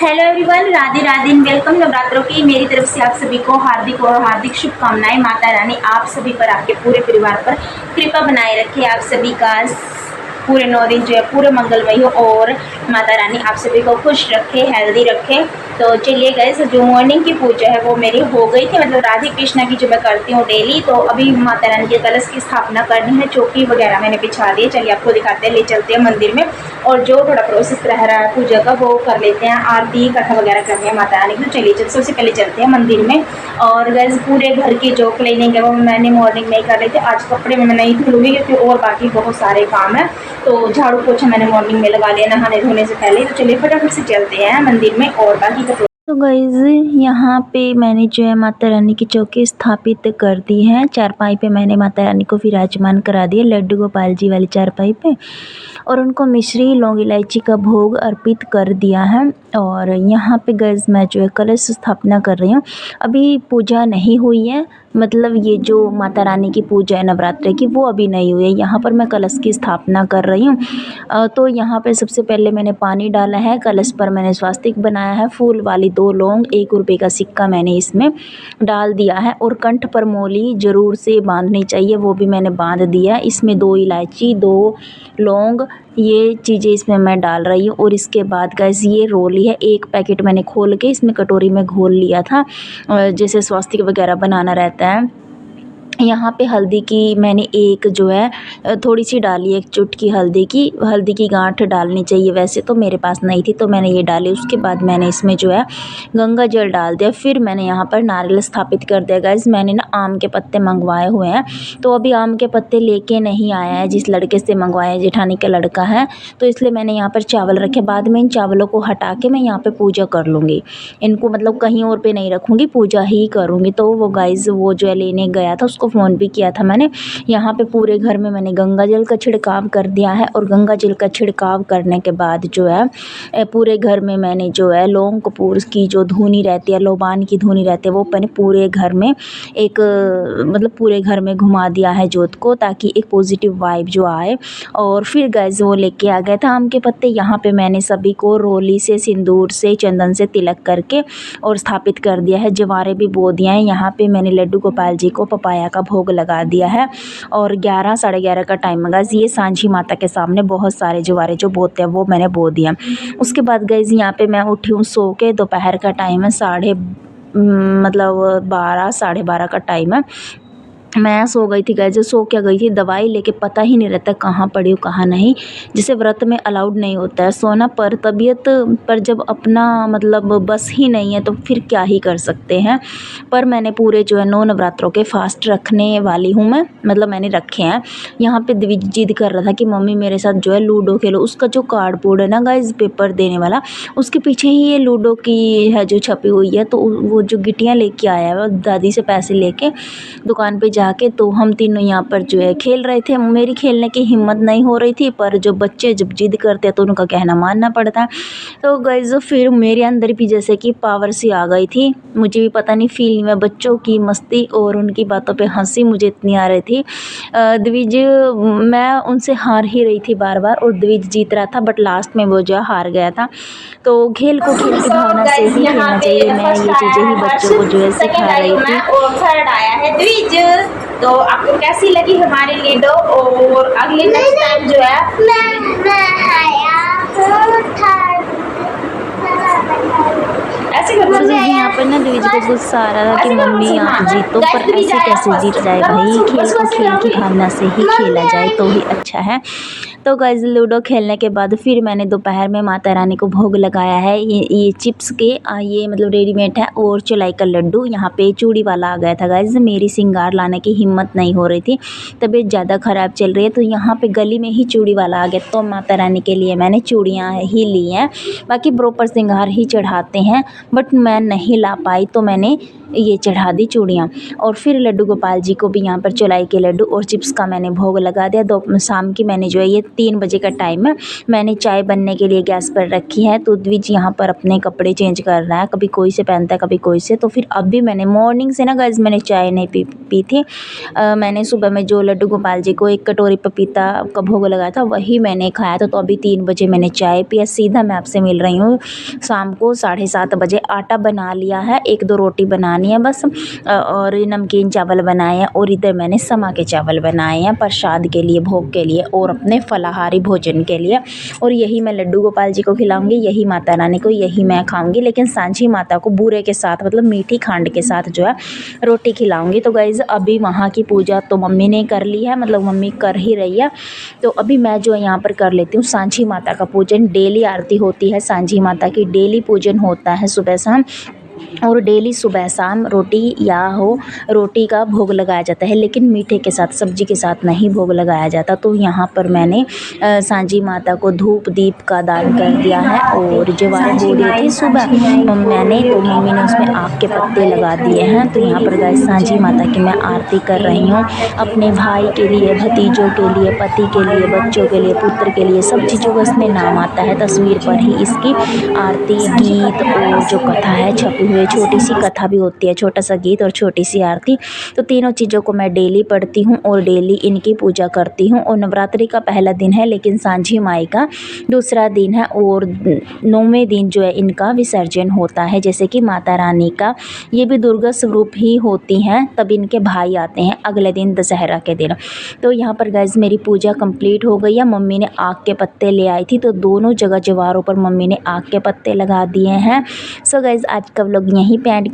Hello everyone, Radhe Radhe, welcome. नवरात्रों की मेरी तरफ से आप सभी को हार्दिक और हार्दिक शुभकामनाएं। माता रानी आप सभी पर, आपके पूरे परिवार पर कृपा बनाए रखे। आप सभी का पूरे 9 दिन जो है पूरे मंगलमय हो और माता रानी आप सभी को खुश रखे, हेल्दी रखे। तो चलिए गाइस, जो मॉर्निंग की पूजा है वो मेरी हो गई थी, मतलब राधे कृष्णा की जो मैं करती हूँ डेली। तो अभी माता रानी के कलश की स्थापना करनी है, चौकी वगैरह मैंने बिछा दी है। चलिए आपको दिखाते हैं, ले चलते हैं मंदिर में। और जो थोड़ा प्रोसेस रह रहा है पूजा का वो कर लेते हैं। आरती कथा वगैरह करनी है माता रानी की। तो चलिए सबसे पहले चलते हैं मंदिर में। और गैस पूरे घर की जो क्लीनिंग है वो मैंने मॉर्निंग में ही कर रही थी। आज कपड़े में मैं नहीं धुलूंगी क्योंकि और बाकी बहुत सारे काम है। तो झाड़ू पोछा मैंने मॉर्निंग में लगा लिया नहाने धोने से पहले। तो चलिए फटाफट से चलते हैं मंदिर में और बाकी का। तो गाइज यहाँ पे मैंने जो है माता रानी की चौकी स्थापित कर दी है। चारपाई पे मैंने माता रानी को विराजमान करा दिया, लड्डू गोपाल जी वाली चारपाई पे, और उनको मिश्री लौंग इलायची का भोग अर्पित कर दिया है। और यहाँ पे गाइज मैं जो है कलश स्थापना कर रही हूँ। अभी पूजा नहीं हुई है, मतलब ये जो माता रानी की पूजा है नवरात्रि की वो अभी नहीं हुई है। यहाँ पर मैं कलश की स्थापना कर रही हूँ। तो यहाँ पे सबसे पहले मैंने पानी डाला है, कलश पर मैंने स्वास्तिक बनाया है, फूल वाली 2 लौंग, 1 रुपये का सिक्का मैंने इसमें डाल दिया है। और कंठ पर मोली ज़रूर से बांधनी चाहिए, वो भी मैंने बांध दिया। इसमें 2 इलायची, 2 लौंग, ये चीज़ें इसमें मैं डाल रही हूँ। और इसके बाद गैस ये रोली है, 1 पैकेट मैंने खोल के इसमें कटोरी में घोल लिया था, जैसे स्वास्तिक वगैरह बनाना रहता है। यहाँ पे हल्दी की मैंने एक जो है थोड़ी सी डाली, 1 चुटकी हल्दी की गांठ डालनी चाहिए। वैसे तो मेरे पास नहीं थी तो मैंने ये डाली। उसके बाद मैंने इसमें जो है गंगा जल डाल दिया। फिर मैंने यहाँ पर नारियल स्थापित कर दिया। गाइस मैंने ना आम के पत्ते मंगवाए हुए हैं, तो अभी आम के पत्ते लेके नहीं आया है, जिस लड़के से मंगवाए, जेठानी का लड़का है, तो इसलिए मैंने यहाँ पर चावल रखे। बाद में इन चावलों को हटा के मैं यहाँ पर पूजा कर लूँगी। इनको मतलब कहीं और पे नहीं रखूँगी, पूजा ही करूँगी। तो वो गाइस वो जो है लेने गया था, उसको फ़ोन भी किया था मैंने। यहाँ पे पूरे घर में मैंने गंगा जल का छिड़काव कर दिया है। और गंगा जल का छिड़काव करने के बाद जो है पूरे घर में मैंने जो है लौंग कपूर की जो धुनी रहती है, लोबान की धुनी रहती है, वो मैंने पूरे घर में एक मतलब पूरे घर में घुमा दिया है जोत को, ताकि एक पॉजिटिव वाइब जो आए। और फिर गैस वो लेके आ गया था आम के पत्ते। यहाँ पे मैंने सभी को रोली से, सिंदूर से, चंदन से तिलक करके और स्थापित कर दिया है। जवारे भी बो दिया है। यहाँ पे मैंने लड्डू गोपाल जी को पपाया का भोग लगा दिया है। और 11 साढ़े 11 का टाइम है गाइस। ये सांझी माता के सामने बहुत सारे जवारे जो बोते हैं वो मैंने बो दिया। उसके बाद गाइस यहाँ पे मैं उठी हूँ सो के। दोपहर का टाइम है, मतलब 12 साढ़े 12 का टाइम है। मैं सो गई थी गाइस। सो क्या गई थी, दवाई लेके पता ही नहीं रहता कहाँ पड़ी हूँ कहाँ नहीं। जैसे व्रत में अलाउड नहीं होता है सोना, पर तबीयत पर जब अपना मतलब बस ही नहीं है तो फिर क्या ही कर सकते हैं। पर मैंने पूरे जो है 9 नवरात्रों के फास्ट रखने वाली हूँ मैं, मतलब मैंने रखे हैं। यहाँ पे द्विज जिद कर रहा था कि मम्मी मेरे साथ जो है लूडो खेलो। उसका जो कार्डबोर्ड है ना गाइस, पेपर देने वाला, उसके पीछे ही ये लूडो की है जो छपी हुई है। तो वो जो गिट्टियाँ लेके आया है दादी से पैसे लेके दुकान पे जाके, तो हम तीनों यहाँ पर जो है खेल रहे थे। मेरी खेलने की हिम्मत नहीं हो रही थी, पर जो बच्चे जब जिद करते हैं तो उनका कहना मानना पड़ता है। तो गाइस फिर मेरे अंदर भी जैसे कि पावर सी आ गई थी, मुझे भी पता नहीं फील में बच्चों की मस्ती और उनकी बातों पे हंसी मुझे इतनी आ रही थी। द्विज, मैं उनसे हार ही रही थी बार बार और द्विज जीत रहा था, बट लास्ट में वो जो हार गया था। तो खेल को खेल की भावना से ही खेलना चाहिए। मैं ये चीज़ें ही बच्चों को जो है सिखा रही थी। और थर्ड आया है द्विज। तो आपको कैसी लगी हमारी लीडो? और अगले नेक्स्ट टाइम जो है ऐसे यहाँ पर ना द्विज को गुस्सा आ रहा था कि मम्मी आप जीतो, पर ऐसे कैसे जीत जाए भाई। खेल को खेल की भावना से ही खेला जाए तो ही अच्छा है। तो गाइस लूडो खेलने के बाद फिर मैंने दोपहर में माता रानी को भोग लगाया है। ये चिप्स के ये मतलब रेडीमेड है, और चौलाई का लड्डू। यहाँ पे चूड़ी वाला आ गया था गाइस। मेरी सिंगार लाने की हिम्मत नहीं हो रही थी, तबीयत ज़्यादा ख़राब चल रही है, तो यहाँ पे गली में ही चूड़ी वाला आ गया। तो माता रानी के लिए मैंने चूड़ियाँ ही ली हैं, बाकी प्रॉपर सिंगार ही चढ़ाते हैं, बट मैं नहीं ला पाई। तो मैंने ये चढ़ा दी चूड़ियाँ। और फिर लड्डू गोपाल जी को भी यहाँ पर चौलाई के लड्डू और चिप्स का मैंने भोग लगा दिया। शाम की मैंने जो है ये 3 बजे का टाइम है, मैंने चाय बनने के लिए गैस पर रखी है। तो द्विज यहाँ पर अपने कपड़े चेंज कर रहा है, कभी कोई से पहनता है कभी कोई से। तो फिर अभी मैंने मॉर्निंग से ना गाइस मैंने चाय नहीं पी थी। मैंने सुबह में जो लड्डू गोपाल जी को 1 कटोरी पपीता का भोग लगाया था वही मैंने खाया था। तो अभी 3 बजे मैंने चाय पिया, सीधा मैं आपसे मिल रही हूँ। शाम को 7:30 बजे आटा बना लिया है, 1-2 रोटी बनानी है बस, और नमकीन चावल बनाए हैं और इधर मैंने समा के चावल बनाए हैं प्रसाद के लिए, भोग के लिए और अपने फलाहारी भोजन के लिए। और यही मैं लड्डू गोपाल जी को खिलाऊंगी, यही माता रानी को, यही मैं खाऊंगी। लेकिन सांझी माता को बूरे के साथ मतलब मीठी खांड के साथ जो है रोटी खिलाऊंगी। तो गाइज़ अभी वहाँ की पूजा तो मम्मी ने कर ली है, मतलब मम्मी कर ही रही है। तो अभी मैं जो है यहाँ पर कर लेती हूँ सांझी माता का पूजन। डेली आरती होती है सांझी माता की, डेली पूजन होता है सुबह शाम, और डेली सुबह शाम रोटी का भोग लगाया जाता है, लेकिन मीठे के साथ, सब्जी के साथ नहीं भोग लगाया जाता। तो यहाँ पर मैंने सांझी माता को धूप दीप का दान कर दिया है। और ज्वार बो दी थी सुबह मैंने, तो मम्मी ने उसमें आग के पत्ते लगा दिए हैं। तो यहाँ पर गाइस सांझी माता की मैं आरती कर रही हूँ, अपने भाई के लिए, भतीजों के लिए, पति के लिए, बच्चों के लिए, पुत्र के लिए, सब चीज़ों का इसमें नाम आता है। तस्वीर पर ही इसकी आरती, गीत और जो कथा है छपी हुई, छोटी सी कथा भी होती है, छोटा सा गीत और छोटी सी आरती। तो तीनों चीज़ों को मैं डेली पढ़ती हूँ और डेली इनकी पूजा करती हूँ। और नवरात्रि का पहला दिन है, लेकिन सांझी माई का दूसरा दिन है, और 9वें दिन जो है इनका विसर्जन होता है। जैसे कि माता रानी का ये भी दुर्गा स्वरूप ही होती हैं, तब इनके भाई आते हैं अगले दिन दशहरा के दिन। तो यहाँ पर गाइज मेरी पूजा कंप्लीट हो गई है। मम्मी ने आग के पत्ते ले आई थी, तो दोनों जगह जवारों पर मम्मी ने आग के पत्ते लगा दिए हैं। सो गाइज आज का व्लॉग यहीं पे एंड